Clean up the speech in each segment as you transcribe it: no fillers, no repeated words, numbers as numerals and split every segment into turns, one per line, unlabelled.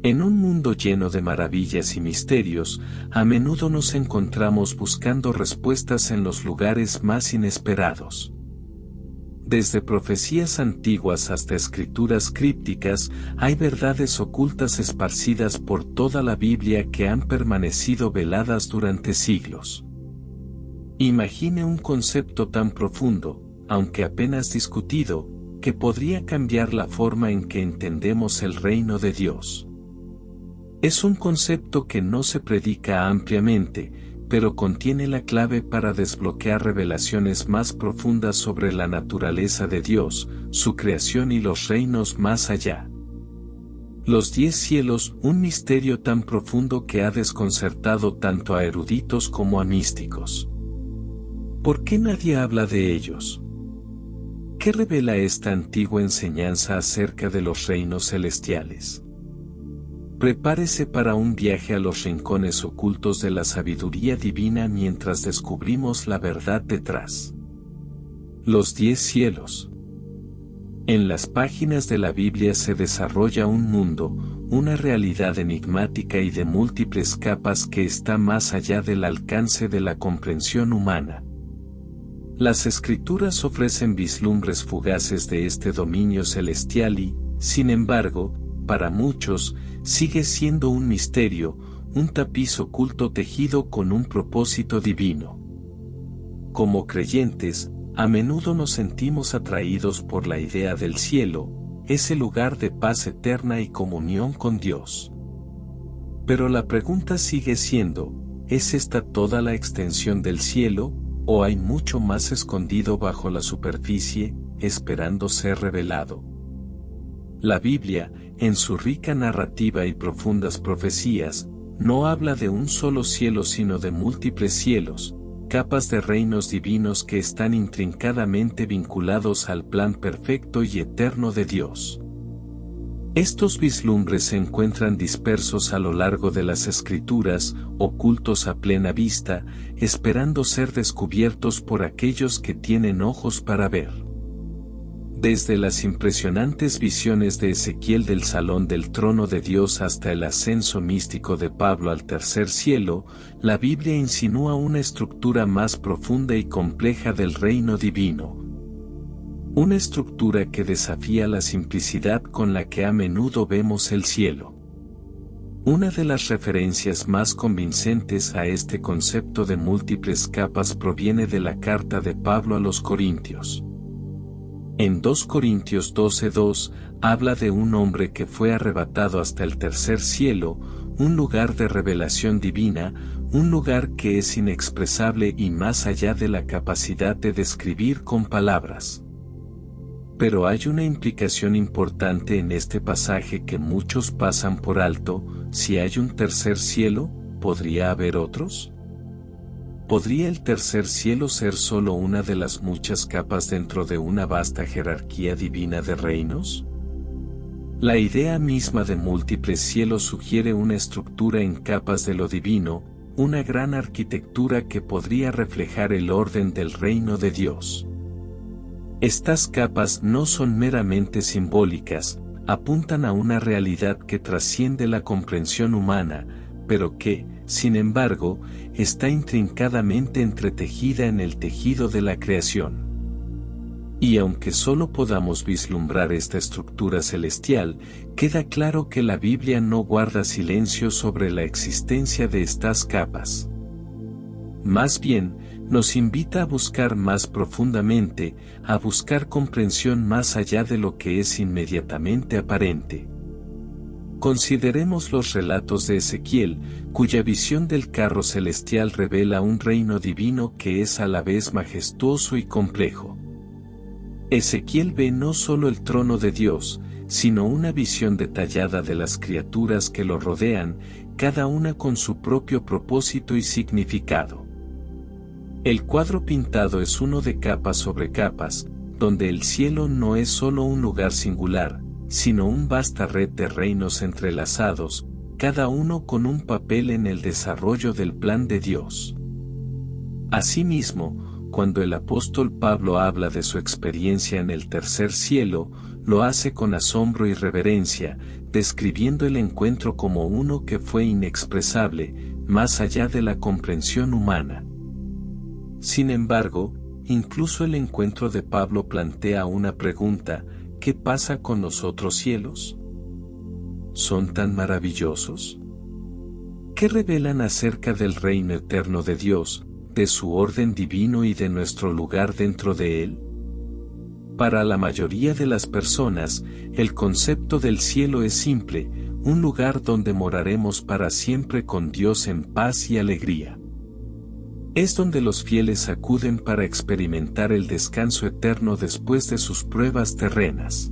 En un mundo lleno de maravillas y misterios, a menudo nos encontramos buscando respuestas en los lugares más inesperados. Desde profecías antiguas hasta escrituras crípticas, hay verdades ocultas esparcidas por toda la Biblia que han permanecido veladas durante siglos. Imagine un concepto tan profundo, aunque apenas discutido, que podría cambiar la forma en que entendemos el reino de Dios. Es un concepto que no se predica ampliamente, pero contiene la clave para desbloquear revelaciones más profundas sobre la naturaleza de Dios, su creación y los reinos más allá. Los 10 cielos, un misterio tan profundo que ha desconcertado tanto a eruditos como a místicos. ¿Por qué nadie habla de ellos? ¿Qué revela esta antigua enseñanza acerca de los reinos celestiales? Prepárese para un viaje a los rincones ocultos de la sabiduría divina mientras descubrimos la verdad detrás. Los 10 cielos. En las páginas de la Biblia se desarrolla un mundo, una realidad enigmática y de múltiples capas que está más allá del alcance de la comprensión humana. Las Escrituras ofrecen vislumbres fugaces de este dominio celestial y, sin embargo, para muchos, sigue siendo un misterio, un tapiz oculto tejido con un propósito divino. Como creyentes, a menudo nos sentimos atraídos por la idea del cielo, ese lugar de paz eterna y comunión con Dios. Pero la pregunta sigue siendo, ¿es esta toda la extensión del cielo, o hay mucho más escondido bajo la superficie, esperando ser revelado? La Biblia, en su rica narrativa y profundas profecías, no habla de un solo cielo sino de múltiples cielos, capas de reinos divinos que están intrincadamente vinculados al plan perfecto y eterno de Dios. Estos vislumbres se encuentran dispersos a lo largo de las Escrituras, ocultos a plena vista, esperando ser descubiertos por aquellos que tienen ojos para ver. Desde las impresionantes visiones de Ezequiel del salón del trono de Dios hasta el ascenso místico de Pablo al tercer cielo, la Biblia insinúa una estructura más profunda y compleja del reino divino. Una estructura que desafía la simplicidad con la que a menudo vemos el cielo. Una de las referencias más convincentes a este concepto de múltiples capas proviene de la carta de Pablo a los Corintios. En 2 Corintios 12:2, habla de un hombre que fue arrebatado hasta el tercer cielo, un lugar de revelación divina, un lugar que es inexpresable y más allá de la capacidad de describir con palabras. Pero hay una implicación importante en este pasaje que muchos pasan por alto: si hay un tercer cielo, ¿podría haber otros? ¿Podría el tercer cielo ser solo una de las muchas capas dentro de una vasta jerarquía divina de reinos? La idea misma de múltiples cielos sugiere una estructura en capas de lo divino, una gran arquitectura que podría reflejar el orden del reino de Dios. Estas capas no son meramente simbólicas, apuntan a una realidad que trasciende la comprensión humana, pero que, sin embargo, está intrincadamente entretejida en el tejido de la creación. Y aunque solo podamos vislumbrar esta estructura celestial, queda claro que la Biblia no guarda silencio sobre la existencia de estas capas. Más bien, nos invita a buscar más profundamente, a buscar comprensión más allá de lo que es inmediatamente aparente. Consideremos los relatos de Ezequiel, cuya visión del carro celestial revela un reino divino que es a la vez majestuoso y complejo. Ezequiel ve no solo el trono de Dios, sino una visión detallada de las criaturas que lo rodean, cada una con su propio propósito y significado. El cuadro pintado es uno de capas sobre capas, donde el cielo no es solo un lugar singular, sino una vasta red de reinos entrelazados, cada uno con un papel en el desarrollo del plan de Dios. Asimismo, cuando el apóstol Pablo habla de su experiencia en el tercer cielo, lo hace con asombro y reverencia, describiendo el encuentro como uno que fue inexpresable, más allá de la comprensión humana. Sin embargo, incluso el encuentro de Pablo plantea una pregunta: ¿qué pasa con los otros cielos? ¿Son tan maravillosos? ¿Qué revelan acerca del reino eterno de Dios, de su orden divino y de nuestro lugar dentro de él? Para la mayoría de las personas, el concepto del cielo es simple: un lugar donde moraremos para siempre con Dios en paz y alegría. Es donde los fieles acuden para experimentar el descanso eterno después de sus pruebas terrenas.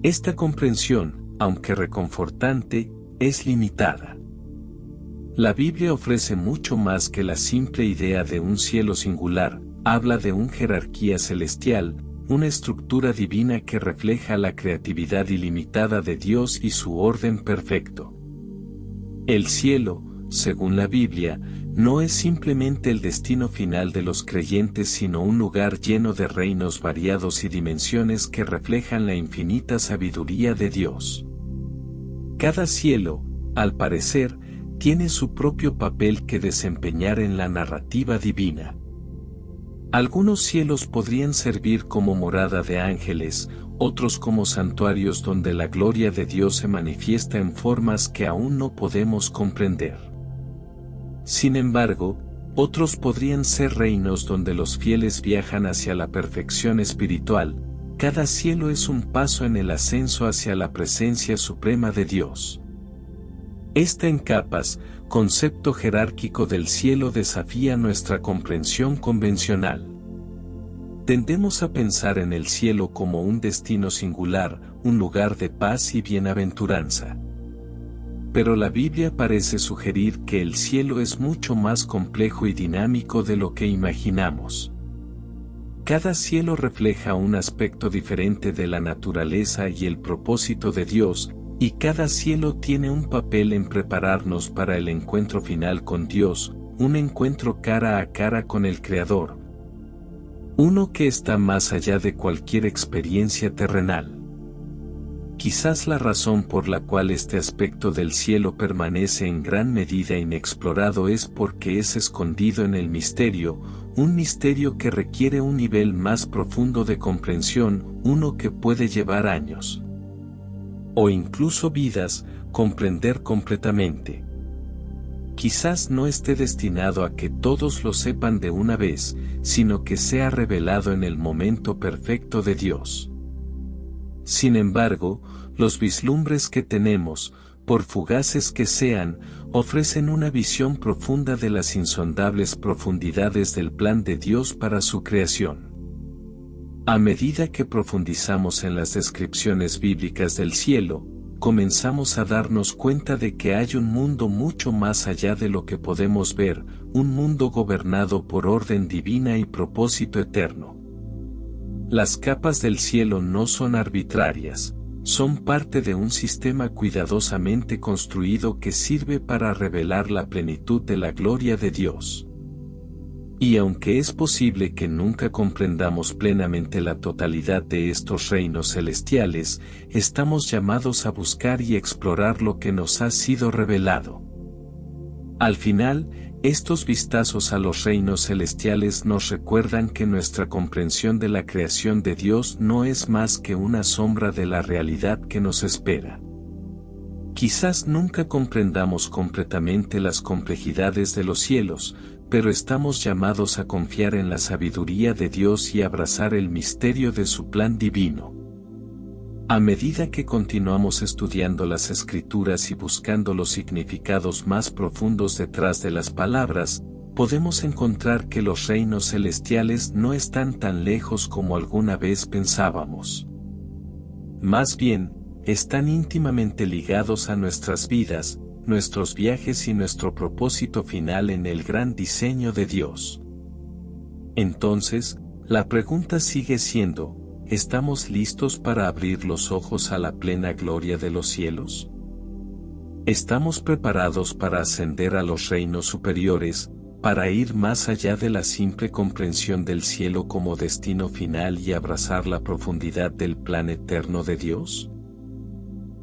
Esta comprensión, aunque reconfortante, es limitada. La Biblia ofrece mucho más que la simple idea de un cielo singular. Habla de una jerarquía celestial, una estructura divina que refleja la creatividad ilimitada de Dios y su orden perfecto. El cielo, según la Biblia, no es simplemente el destino final de los creyentes, sino un lugar lleno de reinos variados y dimensiones que reflejan la infinita sabiduría de Dios. Cada cielo, al parecer, tiene su propio papel que desempeñar en la narrativa divina. Algunos cielos podrían servir como morada de ángeles, otros como santuarios donde la gloria de Dios se manifiesta en formas que aún no podemos comprender. Sin embargo, otros podrían ser reinos donde los fieles viajan hacia la perfección espiritual. Cada cielo es un paso en el ascenso hacia la presencia suprema de Dios. Este en capas, concepto jerárquico del cielo desafía nuestra comprensión convencional. Tendemos a pensar en el cielo como un destino singular, un lugar de paz y bienaventuranza. Pero la Biblia parece sugerir que el cielo es mucho más complejo y dinámico de lo que imaginamos. Cada cielo refleja un aspecto diferente de la naturaleza y el propósito de Dios, y cada cielo tiene un papel en prepararnos para el encuentro final con Dios, un encuentro cara a cara con el Creador. Uno que está más allá de cualquier experiencia terrenal. Quizás la razón por la cual este aspecto del cielo permanece en gran medida inexplorado es porque es escondido en el misterio, un misterio que requiere un nivel más profundo de comprensión, uno que puede llevar años o incluso vidas, comprender completamente. Quizás no esté destinado a que todos lo sepan de una vez, sino que sea revelado en el momento perfecto de Dios. Sin embargo, los vislumbres que tenemos, por fugaces que sean, ofrecen una visión profunda de las insondables profundidades del plan de Dios para su creación. A medida que profundizamos en las descripciones bíblicas del cielo, comenzamos a darnos cuenta de que hay un mundo mucho más allá de lo que podemos ver, un mundo gobernado por orden divina y propósito eterno. Las capas del cielo no son arbitrarias, son parte de un sistema cuidadosamente construido que sirve para revelar la plenitud de la gloria de Dios. Y aunque es posible que nunca comprendamos plenamente la totalidad de estos reinos celestiales, estamos llamados a buscar y explorar lo que nos ha sido revelado. Al final, estos vistazos a los reinos celestiales nos recuerdan que nuestra comprensión de la creación de Dios no es más que una sombra de la realidad que nos espera. Quizás nunca comprendamos completamente las complejidades de los cielos, pero estamos llamados a confiar en la sabiduría de Dios y abrazar el misterio de su plan divino. A medida que continuamos estudiando las Escrituras y buscando los significados más profundos detrás de las palabras, podemos encontrar que los reinos celestiales no están tan lejos como alguna vez pensábamos. Más bien, están íntimamente ligados a nuestras vidas, nuestros viajes y nuestro propósito final en el gran diseño de Dios. Entonces, la pregunta sigue siendo: ¿estamos listos para abrir los ojos a la plena gloria de los cielos? ¿Estamos preparados para ascender a los reinos superiores, para ir más allá de la simple comprensión del cielo como destino final y abrazar la profundidad del plan eterno de Dios?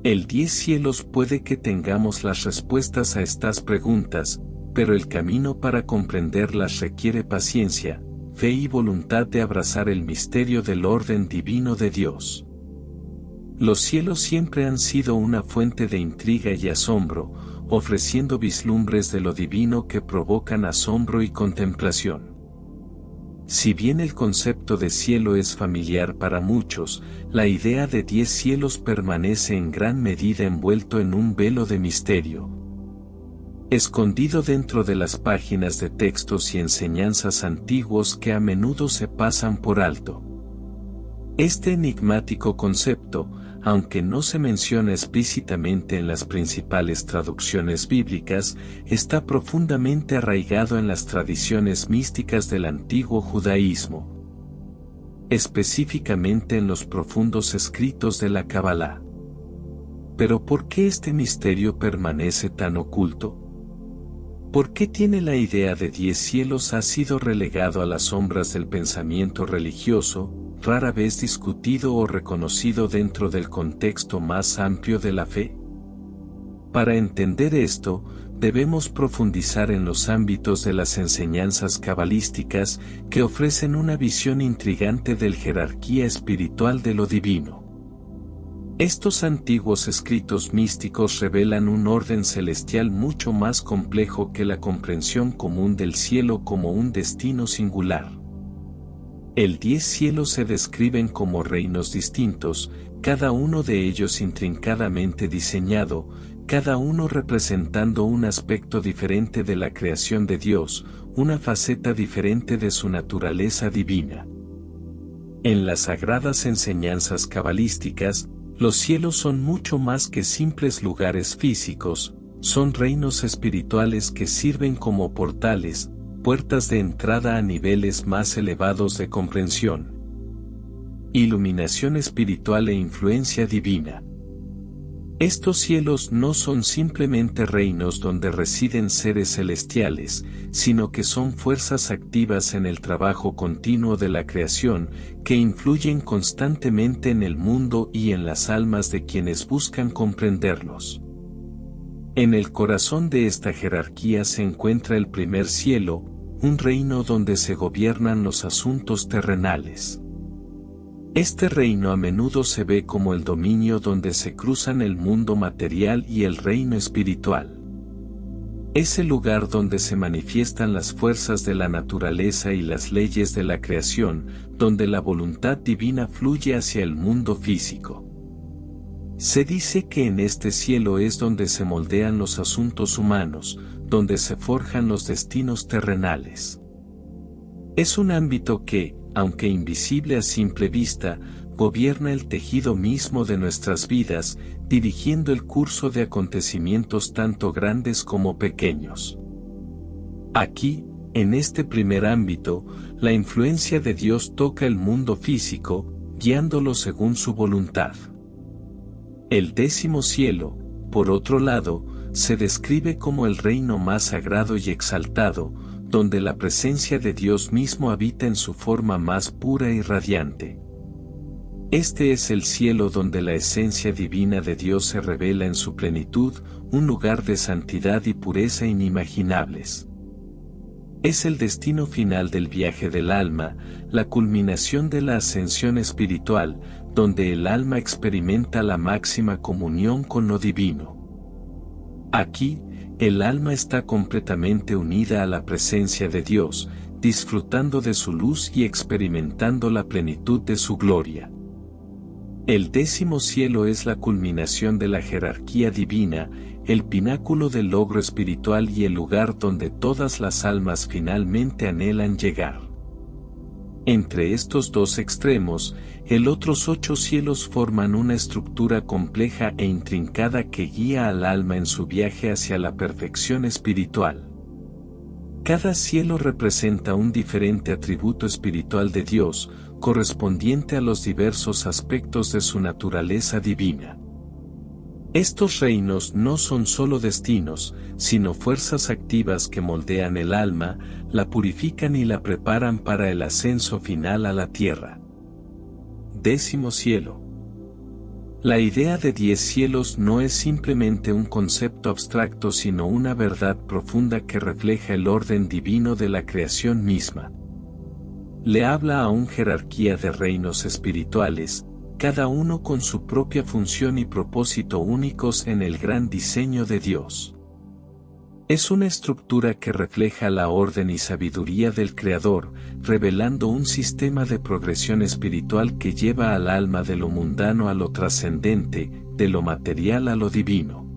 El 10 cielos puede que tengamos las respuestas a estas preguntas, pero el camino para comprenderlas requiere paciencia, fe y voluntad de abrazar el misterio del orden divino de Dios. Los cielos siempre han sido una fuente de intriga y asombro, ofreciendo vislumbres de lo divino que provocan asombro y contemplación. Si bien el concepto de cielo es familiar para muchos, la idea de 10 cielos permanece en gran medida envuelto en un velo de misterio, escondido dentro de las páginas de textos y enseñanzas antiguos que a menudo se pasan por alto. Este enigmático concepto, aunque no se menciona explícitamente en las principales traducciones bíblicas, está profundamente arraigado en las tradiciones místicas del antiguo judaísmo, específicamente en los profundos escritos de la Kabbalah. Pero ¿por qué este misterio permanece tan oculto? ¿Por qué tiene la idea de 10 cielos ha sido relegado a las sombras del pensamiento religioso, rara vez discutido o reconocido dentro del contexto más amplio de la fe? Para entender esto, debemos profundizar en los ámbitos de las enseñanzas cabalísticas que ofrecen una visión intrigante de la jerarquía espiritual de lo divino. Estos antiguos escritos místicos revelan un orden celestial mucho más complejo que la comprensión común del cielo como un destino singular. El 10 cielos se describen como reinos distintos, cada uno de ellos intrincadamente diseñado, cada uno representando un aspecto diferente de la creación de Dios, una faceta diferente de su naturaleza divina. En las sagradas enseñanzas cabalísticas, los cielos son mucho más que simples lugares físicos, son reinos espirituales que sirven como portales, puertas de entrada a niveles más elevados de comprensión, iluminación espiritual e influencia divina. Estos cielos no son simplemente reinos donde residen seres celestiales, sino que son fuerzas activas en el trabajo continuo de la creación, que influyen constantemente en el mundo y en las almas de quienes buscan comprenderlos. En el corazón de esta jerarquía se encuentra el primer cielo, un reino donde se gobiernan los asuntos terrenales. Este reino a menudo se ve como el dominio donde se cruzan el mundo material y el reino espiritual. Es el lugar donde se manifiestan las fuerzas de la naturaleza y las leyes de la creación, donde la voluntad divina fluye hacia el mundo físico. Se dice que en este cielo es donde se moldean los asuntos humanos, donde se forjan los destinos terrenales. Es un ámbito que, aunque invisible a simple vista, gobierna el tejido mismo de nuestras vidas, dirigiendo el curso de acontecimientos tanto grandes como pequeños. Aquí, en este primer ámbito, la influencia de Dios toca el mundo físico, guiándolo según su voluntad. El 10º cielo, por otro lado, se describe como el reino más sagrado y exaltado, donde la presencia de Dios mismo habita en su forma más pura y radiante. Este es el cielo donde la esencia divina de Dios se revela en su plenitud, un lugar de santidad y pureza inimaginables. Es el destino final del viaje del alma, la culminación de la ascensión espiritual, donde el alma experimenta la máxima comunión con lo divino. Aquí, el alma está completamente unida a la presencia de Dios, disfrutando de su luz y experimentando la plenitud de su gloria. El 10º cielo es la culminación de la jerarquía divina, el pináculo del logro espiritual y el lugar donde todas las almas finalmente anhelan llegar. Entre estos dos extremos, los otros 8 cielos forman una estructura compleja e intrincada que guía al alma en su viaje hacia la perfección espiritual. Cada cielo representa un diferente atributo espiritual de Dios, correspondiente a los diversos aspectos de su naturaleza divina. Estos reinos no son solo destinos, sino fuerzas activas que moldean el alma, la purifican y la preparan para el ascenso final a la tierra. 10º cielo. La idea de 10 cielos no es simplemente un concepto abstracto sino una verdad profunda que refleja el orden divino de la creación misma. Le habla a una jerarquía de reinos espirituales, cada uno con su propia función y propósito únicos en el gran diseño de Dios. Es una estructura que refleja la orden y sabiduría del Creador, revelando un sistema de progresión espiritual que lleva al alma de lo mundano a lo trascendente, de lo material a lo divino.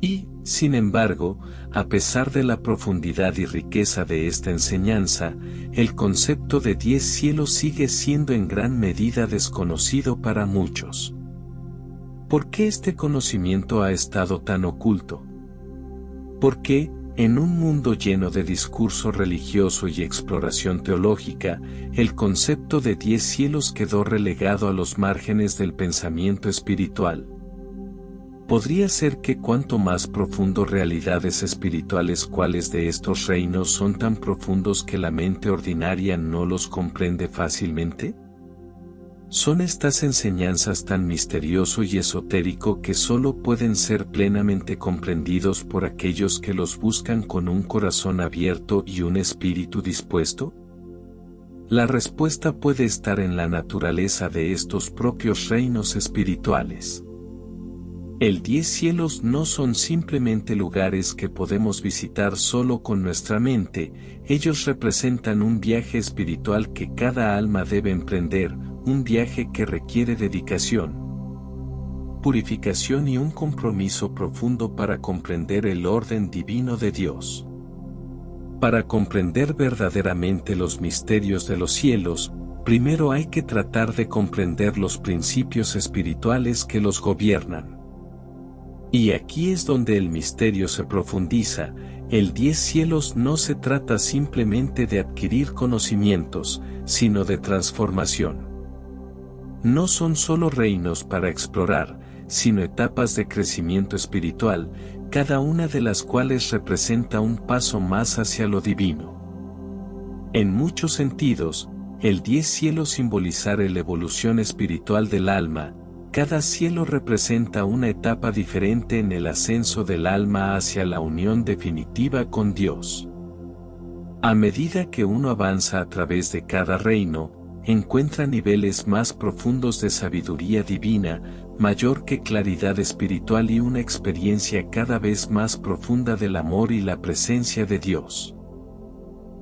Y, sin embargo, a pesar de la profundidad y riqueza de esta enseñanza, el concepto de 10 cielos sigue siendo en gran medida desconocido para muchos. ¿Por qué este conocimiento ha estado tan oculto? Porque, en un mundo lleno de discurso religioso y exploración teológica, el concepto de 10 cielos quedó relegado a los márgenes del pensamiento espiritual. Podría ser que cuanto más profundo realidades espirituales cuáles de estos reinos son tan profundos que la mente ordinaria no los comprende fácilmente. Son estas enseñanzas tan misterioso y esotérico que solo pueden ser plenamente comprendidos por aquellos que los buscan con un corazón abierto y un espíritu dispuesto. La respuesta puede estar en la naturaleza de estos propios reinos espirituales. El 10 cielos no son simplemente lugares que podemos visitar solo con nuestra mente, ellos representan un viaje espiritual que cada alma debe emprender, un viaje que requiere dedicación, purificación y un compromiso profundo para comprender el orden divino de Dios. Para comprender verdaderamente los misterios de los cielos, primero hay que tratar de comprender los principios espirituales que los gobiernan. Y aquí es donde el misterio se profundiza. El 10 cielos no se trata simplemente de adquirir conocimientos, sino de transformación. No son solo reinos para explorar, sino etapas de crecimiento espiritual, cada una de las cuales representa un paso más hacia lo divino. En muchos sentidos, el 10 cielos simbolizará la evolución espiritual del alma. Cada cielo representa una etapa diferente en el ascenso del alma hacia la unión definitiva con Dios. A medida que uno avanza a través de cada reino, encuentra niveles más profundos de sabiduría divina, mayor que claridad espiritual y una experiencia cada vez más profunda del amor y la presencia de Dios.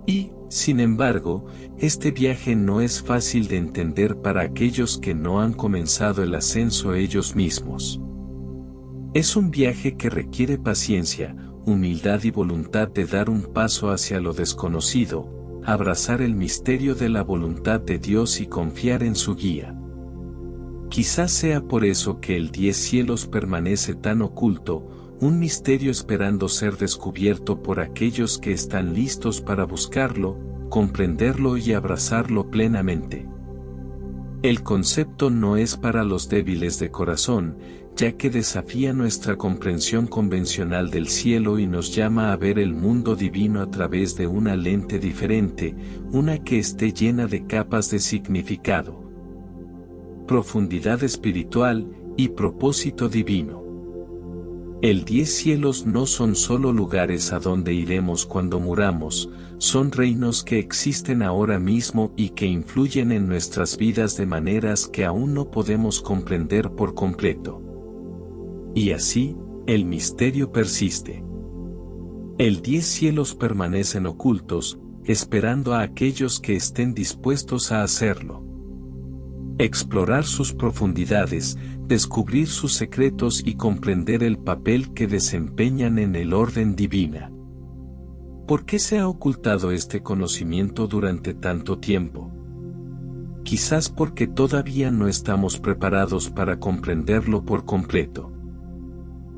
Y, sin embargo, este viaje no es fácil de entender para aquellos que no han comenzado el ascenso ellos mismos. Es un viaje que requiere paciencia, humildad y voluntad de dar un paso hacia lo desconocido, abrazar el misterio de la voluntad de Dios y confiar en su guía. Quizás sea por eso que el 10 cielos permanece tan oculto, un misterio esperando ser descubierto por aquellos que están listos para buscarlo, comprenderlo y abrazarlo plenamente. El concepto no es para los débiles de corazón, ya que desafía nuestra comprensión convencional del cielo y nos llama a ver el mundo divino a través de una lente diferente, una que esté llena de capas de significado, profundidad espiritual y propósito divino. El 10 cielos no son solo lugares a donde iremos cuando muramos, son reinos que existen ahora mismo y que influyen en nuestras vidas de maneras que aún no podemos comprender por completo. Y así, el misterio persiste. El 10 cielos permanecen ocultos, esperando a aquellos que estén dispuestos a hacerlo. Explorar sus profundidades, descubrir sus secretos y comprender el papel que desempeñan en el orden divina. ¿Por qué se ha ocultado este conocimiento durante tanto tiempo? Quizás porque todavía no estamos preparados para comprenderlo por completo.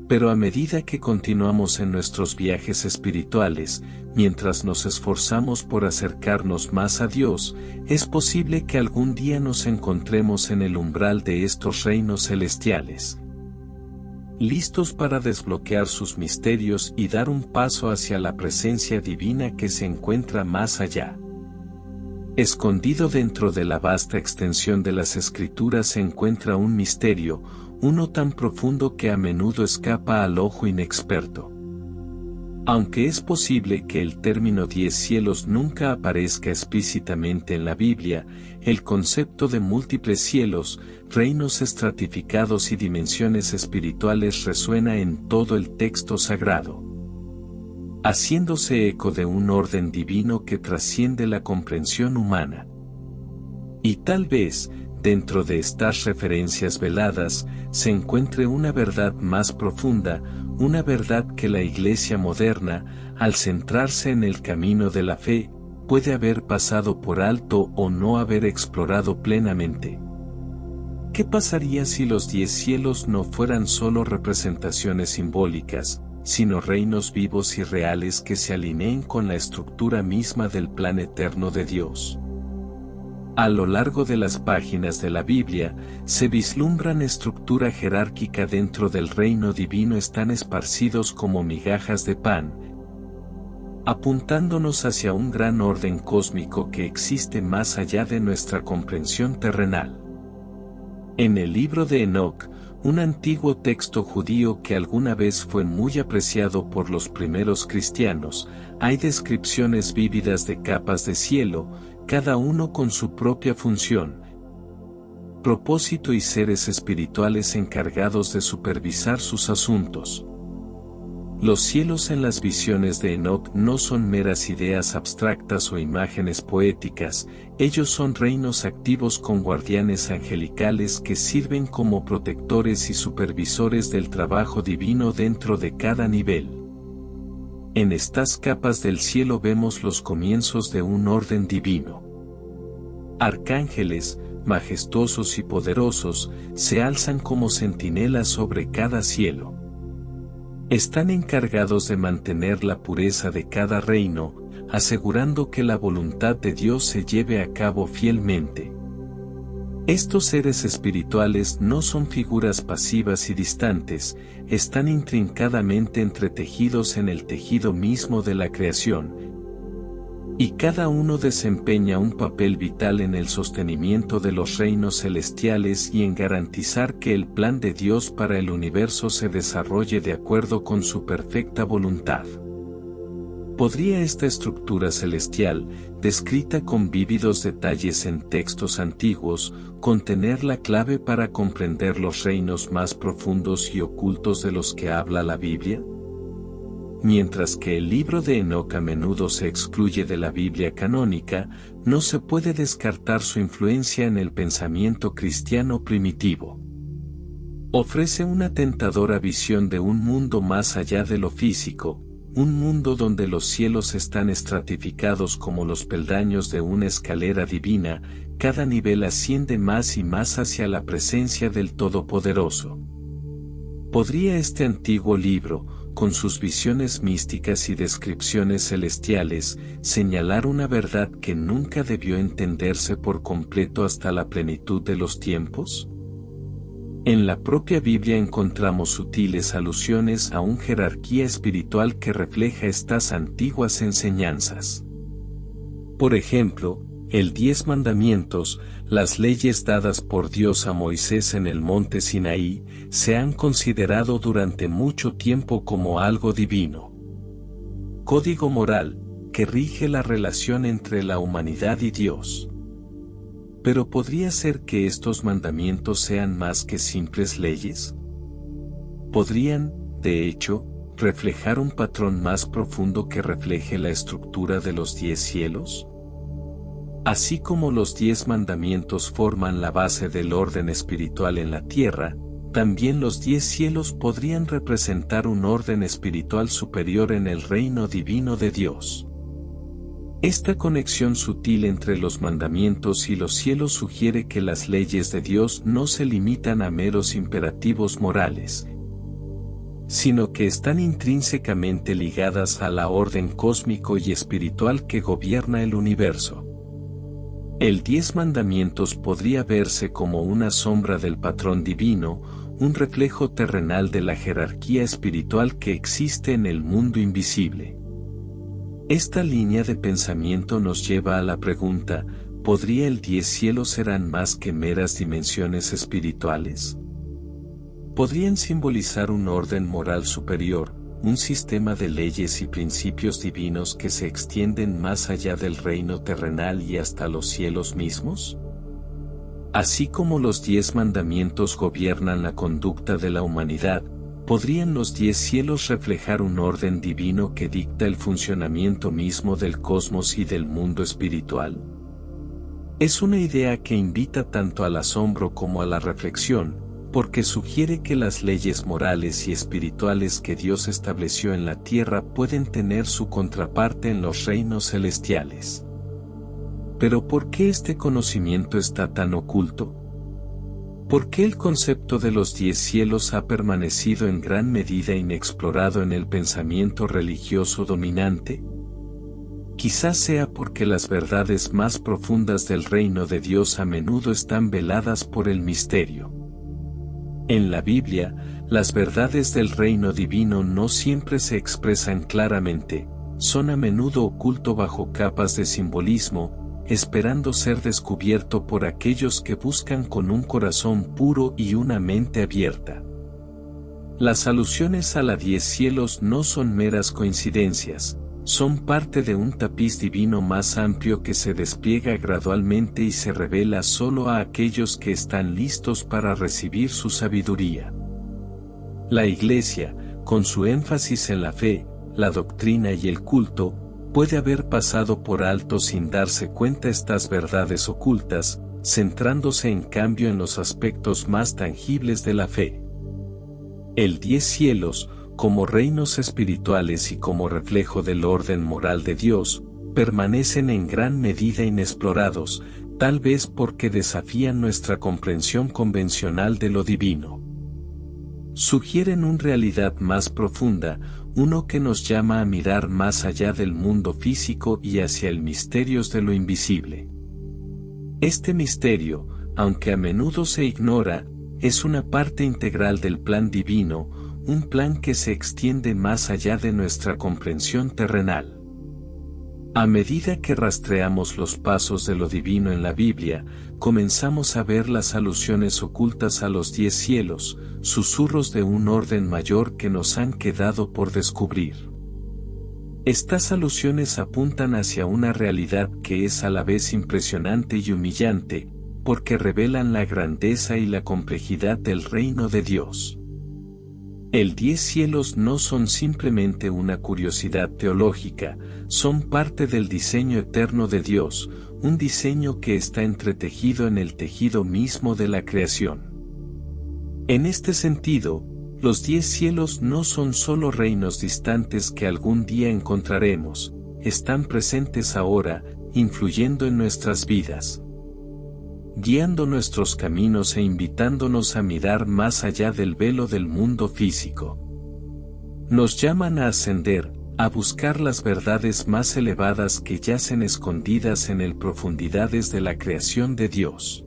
Pero a medida que continuamos en nuestros viajes espirituales, mientras nos esforzamos por acercarnos más a Dios, es posible que algún día nos encontremos en el umbral de estos reinos celestiales, listos para desbloquear sus misterios y dar un paso hacia la presencia divina que se encuentra más allá. Escondido dentro de la vasta extensión de las Escrituras se encuentra un misterio, uno tan profundo que a menudo escapa al ojo inexperto. Aunque es posible que el término 10 cielos nunca aparezca explícitamente en la Biblia, el concepto de múltiples cielos, reinos estratificados y dimensiones espirituales resuena en todo el texto sagrado, haciéndose eco de un orden divino que trasciende la comprensión humana. Y tal vez, dentro de estas referencias veladas, se encuentre una verdad más profunda, una verdad que la Iglesia moderna, al centrarse en el camino de la fe, puede haber pasado por alto o no haber explorado plenamente. ¿Qué pasaría si los 10 cielos no fueran solo representaciones simbólicas, sino reinos vivos y reales que se alineen con la estructura misma del plan eterno de Dios? A lo largo de las páginas de la Biblia, se vislumbran estructura jerárquica dentro del reino divino, están esparcidos como migajas de pan, apuntándonos hacia un gran orden cósmico que existe más allá de nuestra comprensión terrenal. En el libro de Enoc, un antiguo texto judío que alguna vez fue muy apreciado por los primeros cristianos, hay descripciones vívidas de capas de cielo, cada uno con su propia función, propósito y seres espirituales encargados de supervisar sus asuntos. Los cielos en las visiones de Enoc no son meras ideas abstractas o imágenes poéticas, ellos son reinos activos con guardianes angelicales que sirven como protectores y supervisores del trabajo divino dentro de cada nivel. En estas capas del cielo vemos los comienzos de un orden divino. Arcángeles, majestuosos y poderosos, se alzan como centinelas sobre cada cielo. Están encargados de mantener la pureza de cada reino, asegurando que la voluntad de Dios se lleve a cabo fielmente. Estos seres espirituales no son figuras pasivas y distantes, están intrincadamente entretejidos en el tejido mismo de la creación, y cada uno desempeña un papel vital en el sostenimiento de los reinos celestiales y en garantizar que el plan de Dios para el universo se desarrolle de acuerdo con su perfecta voluntad. ¿Podría esta estructura celestial, descrita con vívidos detalles en textos antiguos, contener la clave para comprender los reinos más profundos y ocultos de los que habla la Biblia? Mientras que el libro de Enoc a menudo se excluye de la Biblia canónica, no se puede descartar su influencia en el pensamiento cristiano primitivo. Ofrece una tentadora visión de un mundo más allá de lo físico, un mundo donde los cielos están estratificados como los peldaños de una escalera divina, cada nivel asciende más y más hacia la presencia del Todopoderoso. ¿Podría este antiguo libro, con sus visiones místicas y descripciones celestiales, señalar una verdad que nunca debió entenderse por completo hasta la plenitud de los tiempos? En la propia Biblia encontramos sutiles alusiones a una jerarquía espiritual que refleja estas antiguas enseñanzas. Por ejemplo, el 10 mandamientos, las leyes dadas por Dios a Moisés en el monte Sinaí, se han considerado durante mucho tiempo como algo divino. Código moral, que rige la relación entre la humanidad y Dios. Pero ¿podría ser que estos mandamientos sean más que simples leyes? ¿Podrían, de hecho, reflejar un patrón más profundo que refleje la estructura de los 10 cielos? Así como los 10 mandamientos forman la base del orden espiritual en la tierra, también los 10 cielos podrían representar un orden espiritual superior en el reino divino de Dios. Esta conexión sutil entre los mandamientos y los cielos sugiere que las leyes de Dios no se limitan a meros imperativos morales, sino que están intrínsecamente ligadas a la orden cósmico y espiritual que gobierna el universo. El 10 mandamientos podría verse como una sombra del patrón divino, un reflejo terrenal de la jerarquía espiritual que existe en el mundo invisible. Esta línea de pensamiento nos lleva a la pregunta, ¿podría el 10 cielos serán más que meras dimensiones espirituales? Podrían simbolizar un orden moral superior, un sistema de leyes y principios divinos que se extienden más allá del reino terrenal y hasta los cielos mismos. Así como los 10 mandamientos gobiernan la conducta de la humanidad, ¿podrían los 10 cielos reflejar un orden divino que dicta el funcionamiento mismo del cosmos y del mundo espiritual? Es una idea que invita tanto al asombro como a la reflexión, porque sugiere que las leyes morales y espirituales que Dios estableció en la tierra pueden tener su contraparte en los reinos celestiales. Pero ¿por qué este conocimiento está tan oculto? ¿Por qué el concepto de los 10 cielos ha permanecido en gran medida inexplorado en el pensamiento religioso dominante? Quizás sea porque las verdades más profundas del reino de Dios a menudo están veladas por el misterio. En la Biblia, las verdades del reino divino no siempre se expresan claramente, son a menudo oculto bajo capas de simbolismo, esperando ser descubierto por aquellos que buscan con un corazón puro y una mente abierta. Las alusiones a los 10 cielos no son meras coincidencias, son parte de un tapiz divino más amplio que se despliega gradualmente y se revela solo a aquellos que están listos para recibir su sabiduría. La Iglesia, con su énfasis en la fe, la doctrina y el culto, puede haber pasado por alto sin darse cuenta estas verdades ocultas, centrándose en cambio en los aspectos más tangibles de la fe. El 10 cielos, como reinos espirituales y como reflejo del orden moral de Dios, permanecen en gran medida inexplorados, tal vez porque desafían nuestra comprensión convencional de lo divino. Sugieren una realidad más profunda, uno que nos llama a mirar más allá del mundo físico y hacia el misterios de lo invisible. Este misterio, aunque a menudo se ignora, es una parte integral del plan divino, un plan que se extiende más allá de nuestra comprensión terrenal. A medida que rastreamos los pasos de lo divino en la Biblia, comenzamos a ver las alusiones ocultas a los 10 cielos, susurros de un orden mayor que nos han quedado por descubrir. Estas alusiones apuntan hacia una realidad que es a la vez impresionante y humillante, porque revelan la grandeza y la complejidad del reino de Dios. El 10 cielos no son simplemente una curiosidad teológica, son parte del diseño eterno de Dios, un diseño que está entretejido en el tejido mismo de la creación. En este sentido, los 10 cielos no son solo reinos distantes que algún día encontraremos, están presentes ahora, influyendo en nuestras vidas, guiando nuestros caminos e invitándonos a mirar más allá del velo del mundo físico. Nos llaman a ascender, a buscar las verdades más elevadas que yacen escondidas en las profundidades de la creación de Dios.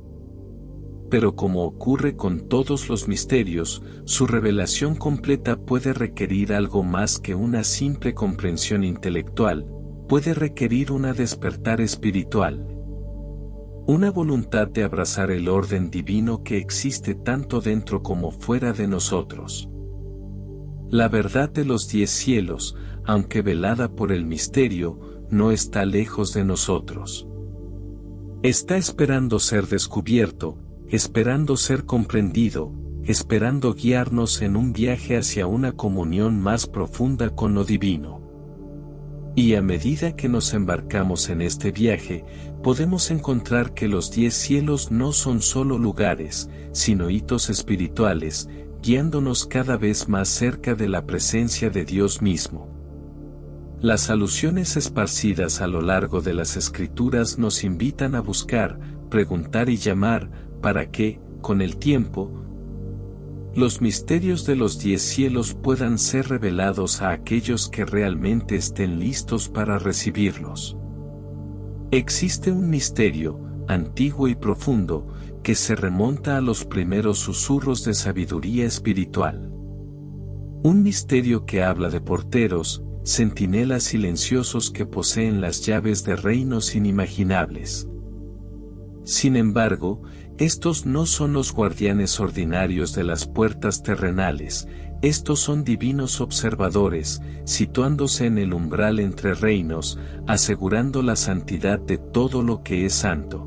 Pero como ocurre con todos los misterios, su revelación completa puede requerir algo más que una simple comprensión intelectual, puede requerir un despertar espiritual. Una voluntad de abrazar el orden divino que existe tanto dentro como fuera de nosotros. La verdad de los 10 cielos, aunque velada por el misterio, no está lejos de nosotros. Está esperando ser descubierto, esperando ser comprendido, esperando guiarnos en un viaje hacia una comunión más profunda con lo divino. Y a medida que nos embarcamos en este viaje, podemos encontrar que los 10 cielos no son solo lugares, sino hitos espirituales, guiándonos cada vez más cerca de la presencia de Dios mismo. Las alusiones esparcidas a lo largo de las Escrituras nos invitan a buscar, preguntar y llamar, para que, con el tiempo, los misterios de los 10 cielos puedan ser revelados a aquellos que realmente estén listos para recibirlos. Existe un misterio, antiguo y profundo, que se remonta a los primeros susurros de sabiduría espiritual. Un misterio que habla de porteros, centinelas silenciosos que poseen las llaves de reinos inimaginables. Sin embargo, Estos no son los guardianes ordinarios de las puertas terrenales, estos son divinos observadores, situándose en el umbral entre reinos, asegurando la santidad de todo lo que es santo.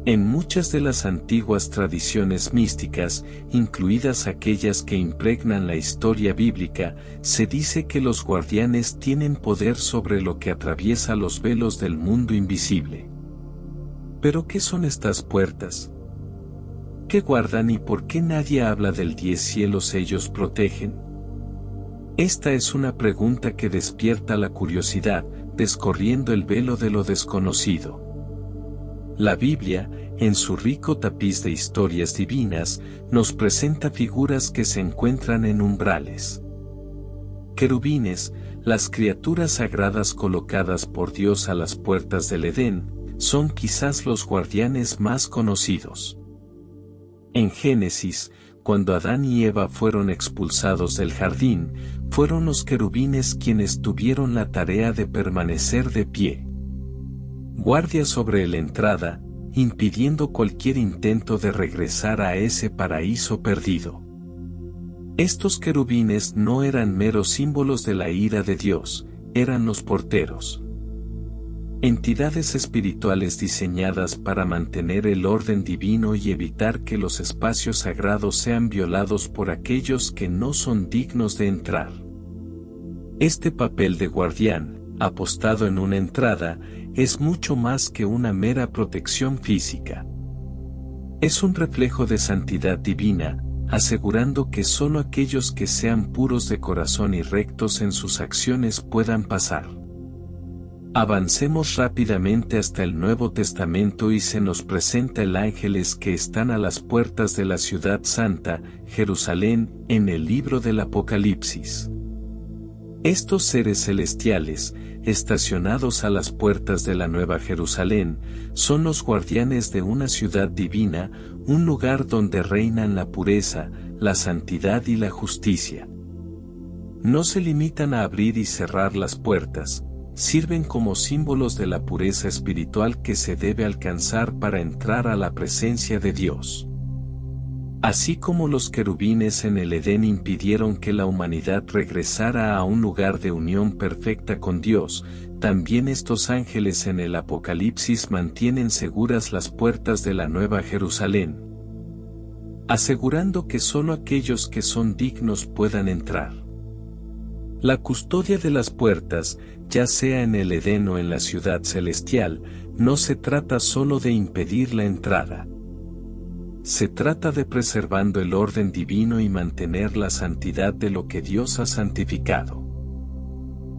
En muchas de las antiguas tradiciones místicas, incluidas aquellas que impregnan la historia bíblica, se dice que los guardianes tienen poder sobre lo que atraviesa los velos del mundo invisible. ¿Pero qué son estas puertas? ¿Qué guardan y por qué nadie habla del 10 cielos ellos protegen? Esta es una pregunta que despierta la curiosidad, descorriendo el velo de lo desconocido. La Biblia, en su rico tapiz de historias divinas, nos presenta figuras que se encuentran en umbrales. Querubines, las criaturas sagradas colocadas por Dios a las puertas del Edén, son quizás los guardianes más conocidos. En Génesis, cuando Adán y Eva fueron expulsados del jardín, fueron los querubines quienes tuvieron la tarea de permanecer de pie. Guardia sobre la entrada, impidiendo cualquier intento de regresar a ese paraíso perdido. Estos querubines no eran meros símbolos de la ira de Dios, eran los porteros. Entidades espirituales diseñadas para mantener el orden divino y evitar que los espacios sagrados sean violados por aquellos que no son dignos de entrar. Este papel de guardián, apostado en una entrada, es mucho más que una mera protección física. Es un reflejo de santidad divina, asegurando que solo aquellos que sean puros de corazón y rectos en sus acciones puedan pasar. Avancemos rápidamente hasta el Nuevo Testamento y se nos presenta el ángeles que están a las puertas de la ciudad santa, Jerusalén, en el libro del Apocalipsis. Estos seres celestiales, estacionados a las puertas de la Nueva Jerusalén, son los guardianes de una ciudad divina, un lugar donde reinan la pureza, la santidad y la justicia. No se limitan a abrir y cerrar las puertas, sirven como símbolos de la pureza espiritual que se debe alcanzar para entrar a la presencia de Dios. Así como los querubines en el Edén impidieron que la humanidad regresara a un lugar de unión perfecta con Dios, también estos ángeles en el Apocalipsis mantienen seguras las puertas de la Nueva Jerusalén, asegurando que solo aquellos que son dignos puedan entrar. La custodia de las puertas, ya sea en el Edén o en la ciudad celestial, no se trata solo de impedir la entrada. Se trata de preservando el orden divino y mantener la santidad de lo que Dios ha santificado.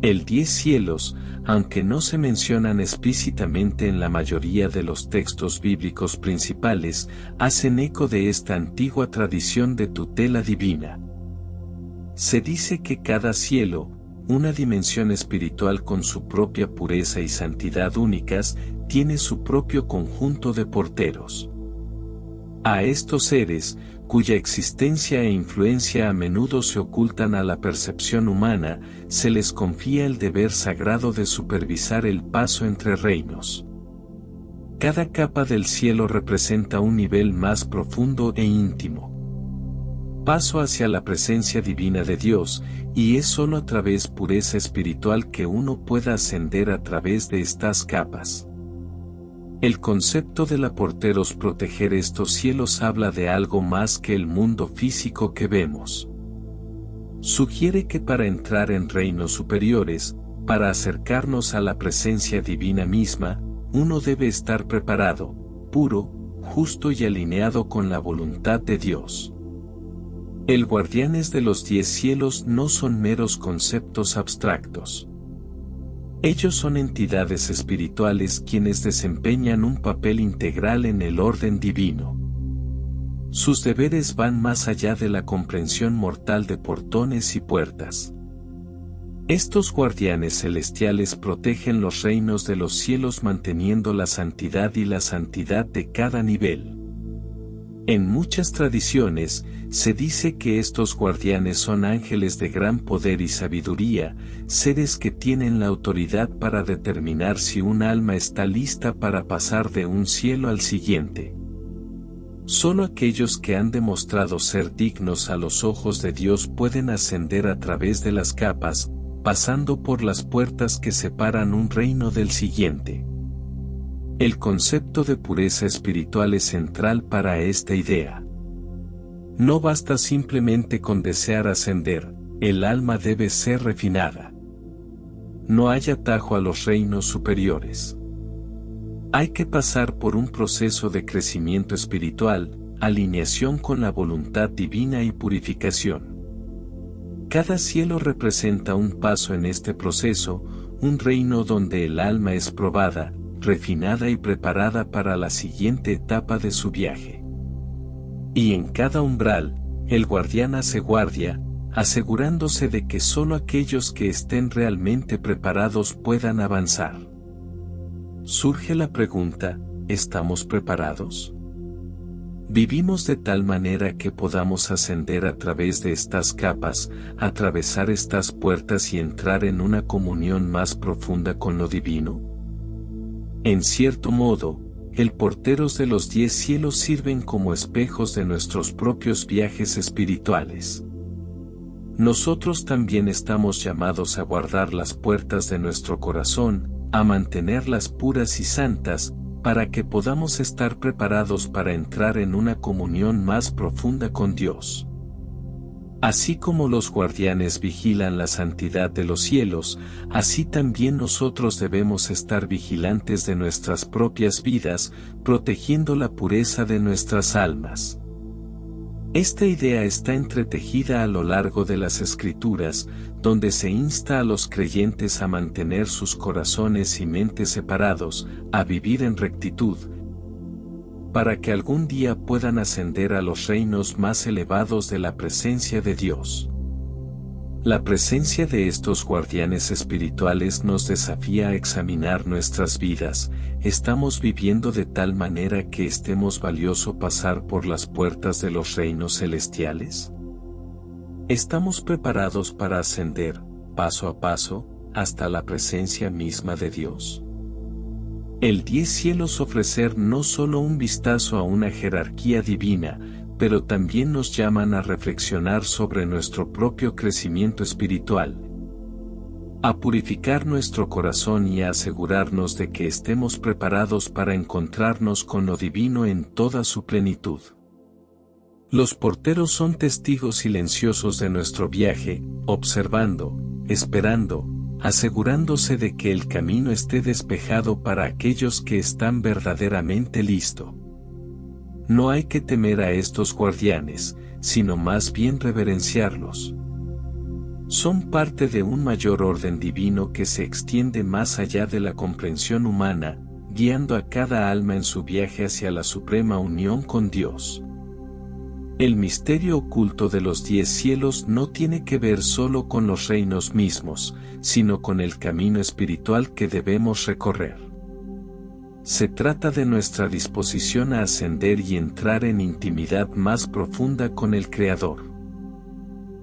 El 10 cielos, aunque no se mencionan explícitamente en la mayoría de los textos bíblicos principales, hacen eco de esta antigua tradición de tutela divina. Se dice que cada cielo, una dimensión espiritual con su propia pureza y santidad únicas, tiene su propio conjunto de porteros. A estos seres, cuya existencia e influencia a menudo se ocultan a la percepción humana, se les confía el deber sagrado de supervisar el paso entre reinos. Cada capa del cielo representa un nivel más profundo e íntimo. Paso hacia la presencia divina de Dios, y es solo a través de pureza espiritual que uno pueda ascender a través de estas capas. El concepto de la porteros proteger estos cielos habla de algo más que el mundo físico que vemos. Sugiere que para entrar en reinos superiores, para acercarnos a la presencia divina misma, uno debe estar preparado, puro, justo y alineado con la voluntad de Dios. El guardianes de los 10 cielos no son meros conceptos abstractos. Ellos son entidades espirituales quienes desempeñan un papel integral en el orden divino. Sus deberes van más allá de la comprensión mortal de portones y puertas. Estos guardianes celestiales protegen los reinos de los cielos manteniendo la santidad y la santidad de cada nivel. En muchas tradiciones, se dice que estos guardianes son ángeles de gran poder y sabiduría, seres que tienen la autoridad para determinar si un alma está lista para pasar de un cielo al siguiente. Solo aquellos que han demostrado ser dignos a los ojos de Dios pueden ascender a través de las capas, pasando por las puertas que separan un reino del siguiente. El concepto de pureza espiritual es central para esta idea. No basta simplemente con desear ascender, el alma debe ser refinada. No hay atajo a los reinos superiores. Hay que pasar por un proceso de crecimiento espiritual, alineación con la voluntad divina y purificación. Cada cielo representa un paso en este proceso, un reino donde el alma es probada, refinada y preparada para la siguiente etapa de su viaje. Y en cada umbral, el guardián hace guardia, asegurándose de que solo aquellos que estén realmente preparados puedan avanzar. Surge la pregunta, ¿estamos preparados? ¿Vivimos de tal manera que podamos ascender a través de estas capas, atravesar estas puertas y entrar en una comunión más profunda con lo divino? En cierto modo, el porteros de los 10 cielos sirven como espejos de nuestros propios viajes espirituales. Nosotros también estamos llamados a guardar las puertas de nuestro corazón, a mantenerlas puras y santas, para que podamos estar preparados para entrar en una comunión más profunda con Dios. Así como los guardianes vigilan la santidad de los cielos, así también nosotros debemos estar vigilantes de nuestras propias vidas, protegiendo la pureza de nuestras almas. Esta idea está entretejida a lo largo de las Escrituras, donde se insta a los creyentes a mantener sus corazones y mentes separados, a vivir en rectitud, para que algún día puedan ascender a los reinos más elevados de la presencia de Dios. La presencia de estos guardianes espirituales nos desafía a examinar nuestras vidas. ¿Estamos viviendo de tal manera que estemos valioso pasar por las puertas de los reinos celestiales? ¿Estamos preparados para ascender, paso a paso, hasta la presencia misma de Dios? El 10 cielos ofrecer no solo un vistazo a una jerarquía divina, pero también nos llaman a reflexionar sobre nuestro propio crecimiento espiritual, a purificar nuestro corazón y a asegurarnos de que estemos preparados para encontrarnos con lo divino en toda su plenitud. Los porteros son testigos silenciosos de nuestro viaje, observando, esperando, asegurándose de que el camino esté despejado para aquellos que están verdaderamente listos. No hay que temer a estos guardianes, sino más bien reverenciarlos. Son parte de un mayor orden divino que se extiende más allá de la comprensión humana, guiando a cada alma en su viaje hacia la suprema unión con Dios. El misterio oculto de los 10 cielos no tiene que ver solo con los reinos mismos, sino con el camino espiritual que debemos recorrer. Se trata de nuestra disposición a ascender y entrar en intimidad más profunda con el Creador.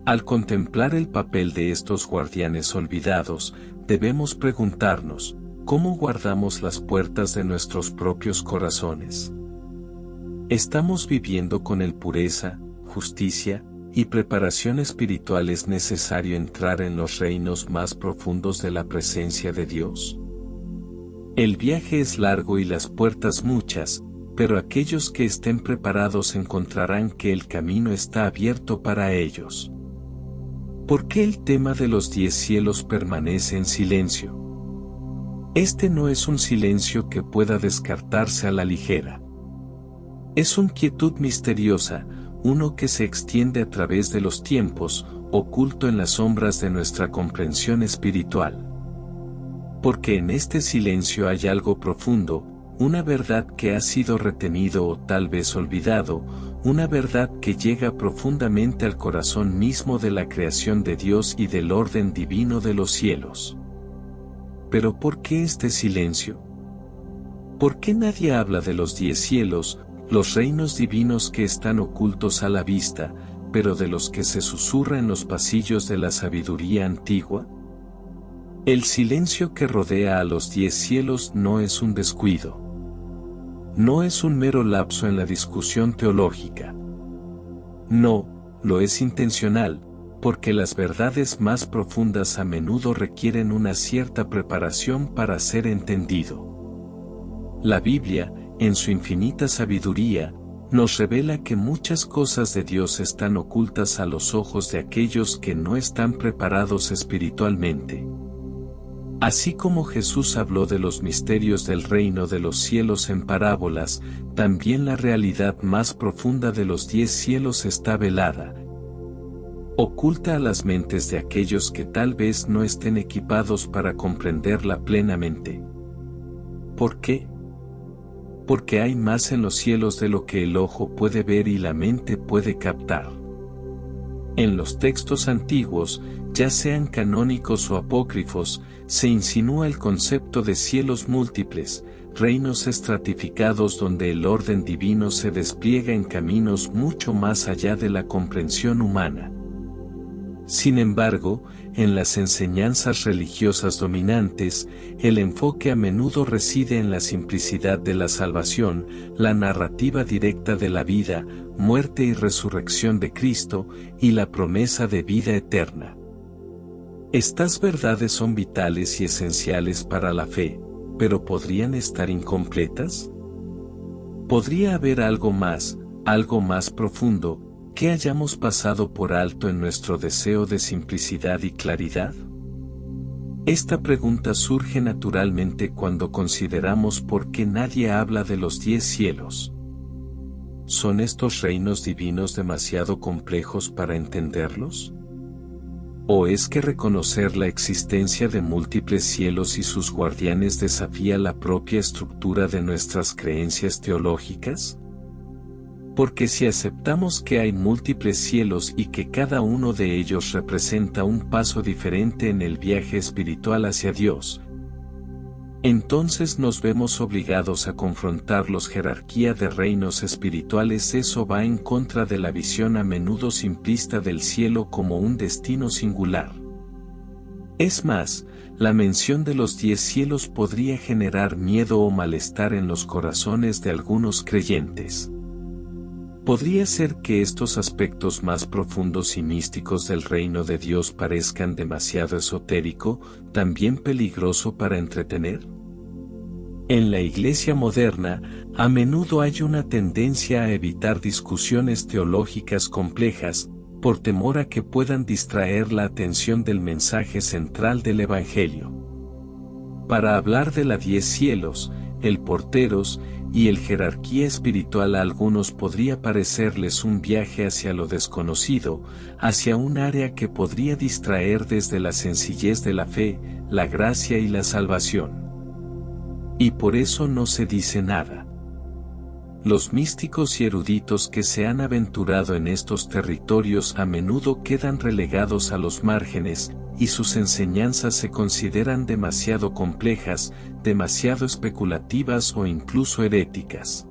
Al contemplar el papel de estos guardianes olvidados, debemos preguntarnos, ¿cómo guardamos las puertas de nuestros propios corazones? ¿Estamos viviendo con el pureza, justicia y preparación espiritual es necesario entrar en los reinos más profundos de la presencia de Dios? El viaje es largo y las puertas muchas, pero aquellos que estén preparados encontrarán que el camino está abierto para ellos. ¿Por qué el tema de los 10 cielos permanece en silencio? Este no es un silencio que pueda descartarse a la ligera. Es una quietud misteriosa, uno que se extiende a través de los tiempos, oculto en las sombras de nuestra comprensión espiritual. Porque en este silencio hay algo profundo, una verdad que ha sido retenido o tal vez olvidado, una verdad que llega profundamente al corazón mismo de la creación de Dios y del orden divino de los cielos. Pero ¿por qué este silencio? ¿Por qué nadie habla de los 10 cielos, los reinos divinos que están ocultos a la vista, pero de los que se susurra en los pasillos de la sabiduría antigua? El silencio que rodea a los 10 cielos no es un descuido. No es un mero lapso en la discusión teológica. No, lo es intencional, porque las verdades más profundas a menudo requieren una cierta preparación para ser entendido. La Biblia, en su infinita sabiduría, nos revela que muchas cosas de Dios están ocultas a los ojos de aquellos que no están preparados espiritualmente. Así como Jesús habló de los misterios del reino de los cielos en parábolas, también la realidad más profunda de los 10 cielos está velada, oculta a las mentes de aquellos que tal vez no estén equipados para comprenderla plenamente. ¿Por qué? Porque hay más en los cielos de lo que el ojo puede ver y la mente puede captar. En los textos antiguos, ya sean canónicos o apócrifos, se insinúa el concepto de cielos múltiples, reinos estratificados donde el orden divino se despliega en caminos mucho más allá de la comprensión humana. Sin embargo, en las enseñanzas religiosas dominantes, el enfoque a menudo reside en la simplicidad de la salvación, la narrativa directa de la vida, muerte y resurrección de Cristo, y la promesa de vida eterna. Estas verdades son vitales y esenciales para la fe, pero ¿podrían estar incompletas? ¿Podría haber algo más profundo, que hayamos pasado por alto en nuestro deseo de simplicidad y claridad? Esta pregunta surge naturalmente cuando consideramos por qué nadie habla de los 10 cielos. ¿Son estos reinos divinos demasiado complejos para entenderlos? ¿O es que reconocer la existencia de múltiples cielos y sus guardianes desafía la propia estructura de nuestras creencias teológicas? Porque si aceptamos que hay múltiples cielos y que cada uno de ellos representa un paso diferente en el viaje espiritual hacia Dios, entonces nos vemos obligados a confrontar la jerarquía de reinos espirituales. Eso va en contra de la visión a menudo simplista del cielo como un destino singular. Es más, la mención de los 10 cielos podría generar miedo o malestar en los corazones de algunos creyentes. Podría ser que estos aspectos más profundos y místicos del reino de Dios parezcan demasiado esotérico, también peligroso para entretener. En la Iglesia moderna, a menudo hay una tendencia a evitar discusiones teológicas complejas, por temor a que puedan distraer la atención del mensaje central del Evangelio. Para hablar de los 10 cielos, el porteros, y el jerarquía espiritual a algunos podría parecerles un viaje hacia lo desconocido, hacia un área que podría distraer desde la sencillez de la fe, la gracia y la salvación. Y por eso no se dice nada. Los místicos y eruditos que se han aventurado en estos territorios a menudo quedan relegados a los márgenes, y sus enseñanzas se consideran demasiado complejas, demasiado especulativas o incluso heréticas.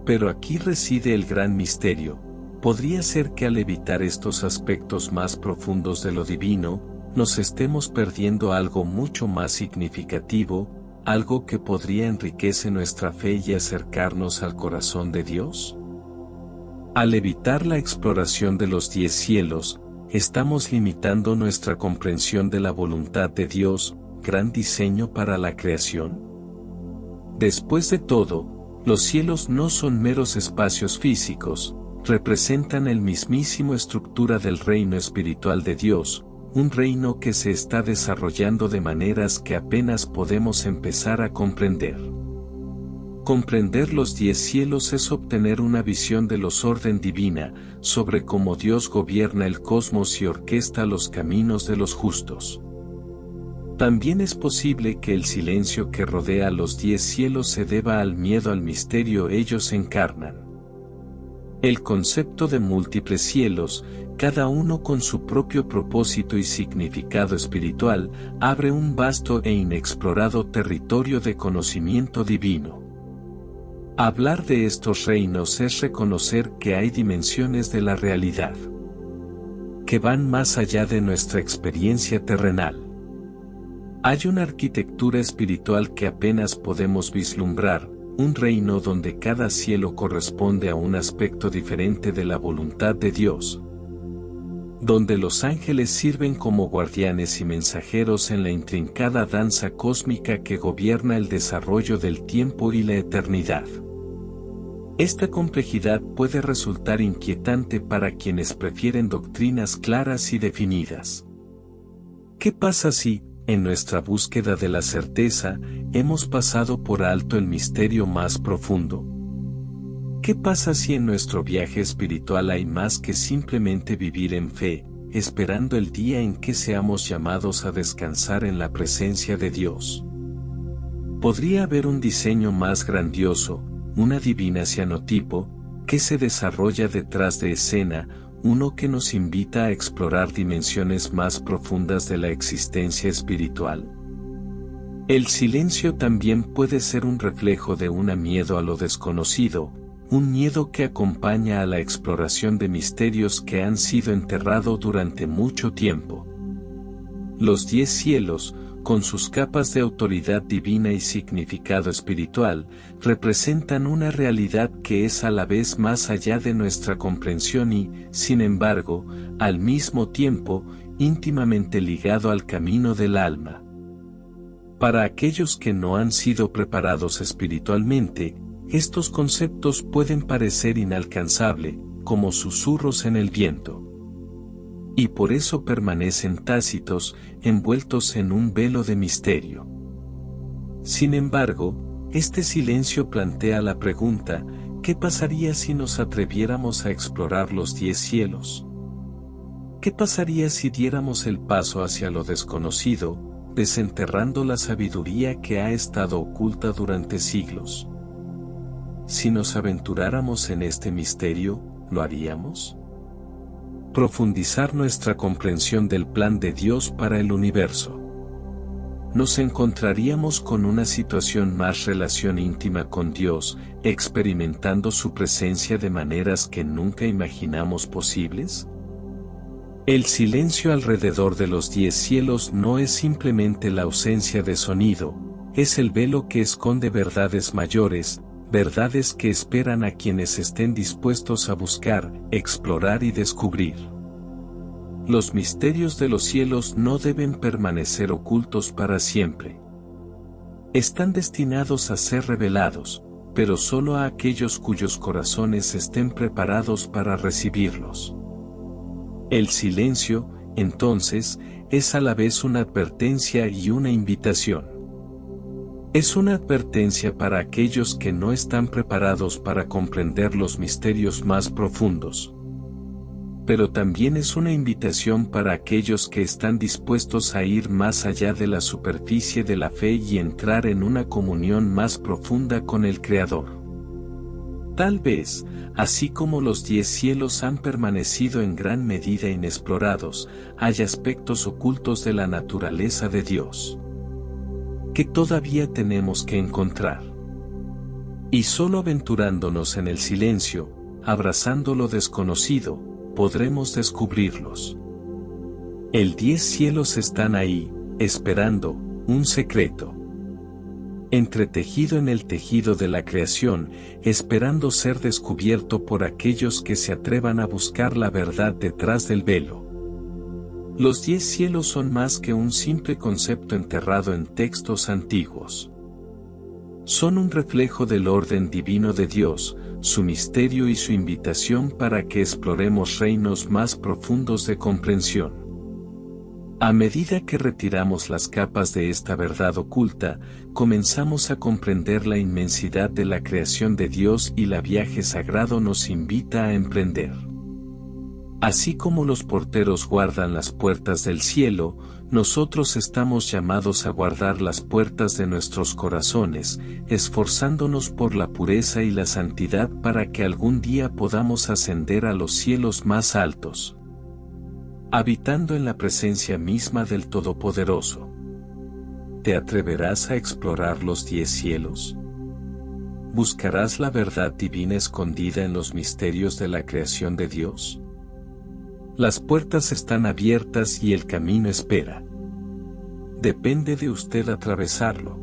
Pero aquí reside el gran misterio. Podría ser que al evitar estos aspectos más profundos de lo divino, nos estemos perdiendo algo mucho más significativo, algo que podría enriquecer nuestra fe y acercarnos al corazón de Dios. Al evitar la exploración de los 10 cielos, estamos limitando nuestra comprensión de la voluntad de Dios, gran diseño para la creación. Después de todo, los cielos no son meros espacios físicos, representan el mismísimo estructura del reino espiritual de Dios, un reino que se está desarrollando de maneras que apenas podemos empezar a comprender. Comprender los 10 cielos es obtener una visión de los orden divina, sobre cómo Dios gobierna el cosmos y orquesta los caminos de los justos. También es posible que el silencio que rodea los 10 cielos se deba al miedo al misterio ellos encarnan. El concepto de múltiples cielos, cada uno con su propio propósito y significado espiritual, abre un vasto e inexplorado territorio de conocimiento divino. Hablar de estos reinos es reconocer que hay dimensiones de la realidad que van más allá de nuestra experiencia terrenal. Hay una arquitectura espiritual que apenas podemos vislumbrar, un reino donde cada cielo corresponde a un aspecto diferente de la voluntad de Dios, donde los ángeles sirven como guardianes y mensajeros en la intrincada danza cósmica que gobierna el desarrollo del tiempo y la eternidad. Esta complejidad puede resultar inquietante para quienes prefieren doctrinas claras y definidas. ¿Qué pasa si, en nuestra búsqueda de la certeza, hemos pasado por alto el misterio más profundo? ¿Qué pasa si en nuestro viaje espiritual hay más que simplemente vivir en fe, esperando el día en que seamos llamados a descansar en la presencia de Dios? ¿Podría haber un diseño más grandioso, una divina cianotipo, que se desarrolla detrás de escena, uno que nos invita a explorar dimensiones más profundas de la existencia espiritual? El silencio también puede ser un reflejo de un miedo a lo desconocido, un miedo que acompaña a la exploración de misterios que han sido enterrados durante mucho tiempo. Los 10 cielos, con sus capas de autoridad divina y significado espiritual, representan una realidad que es a la vez más allá de nuestra comprensión y, sin embargo, al mismo tiempo, íntimamente ligado al camino del alma. Para aquellos que no han sido preparados espiritualmente, estos conceptos pueden parecer inalcanzables, como susurros en el viento. Y por eso permanecen tácitos, envueltos en un velo de misterio. Sin embargo, este silencio plantea la pregunta: ¿qué pasaría si nos atreviéramos a explorar los 10 cielos? ¿Qué pasaría si diéramos el paso hacia lo desconocido, desenterrando la sabiduría que ha estado oculta durante siglos? Si nos aventuráramos en este misterio, ¿lo haríamos? Profundizar nuestra comprensión del plan de Dios para el universo. Nos encontraríamos con una situación más relación íntima con Dios, experimentando su presencia de maneras que nunca imaginamos posibles. El silencio alrededor de los 10 cielos no es simplemente la ausencia de sonido, es el velo que esconde verdades mayores, verdades que esperan a quienes estén dispuestos a buscar, explorar y descubrir. Los misterios de los cielos no deben permanecer ocultos para siempre. Están destinados a ser revelados, pero solo a aquellos cuyos corazones estén preparados para recibirlos. El silencio, entonces, es a la vez una advertencia y una invitación. Es una advertencia para aquellos que no están preparados para comprender los misterios más profundos. Pero también es una invitación para aquellos que están dispuestos a ir más allá de la superficie de la fe y entrar en una comunión más profunda con el Creador. Tal vez, así como los 10 cielos han permanecido en gran medida inexplorados, hay aspectos ocultos de la naturaleza de Dios que todavía tenemos que encontrar. Y solo aventurándonos en el silencio, abrazando lo desconocido, podremos descubrirlos. El 10 cielos están ahí, esperando, un secreto. Entretejido en el tejido de la creación, esperando ser descubierto por aquellos que se atrevan a buscar la verdad detrás del velo. Los 10 cielos son más que un simple concepto enterrado en textos antiguos. Son un reflejo del orden divino de Dios, su misterio y su invitación para que exploremos reinos más profundos de comprensión. A medida que retiramos las capas de esta verdad oculta, comenzamos a comprender la inmensidad de la creación de Dios y el viaje sagrado nos invita a emprender. Así como los porteros guardan las puertas del cielo, nosotros estamos llamados a guardar las puertas de nuestros corazones, esforzándonos por la pureza y la santidad para que algún día podamos ascender a los cielos más altos, habitando en la presencia misma del Todopoderoso. ¿Te atreverás a explorar los 10 cielos? ¿Buscarás la verdad divina escondida en los misterios de la creación de Dios? Las puertas están abiertas y el camino espera. Depende de usted atravesarlo.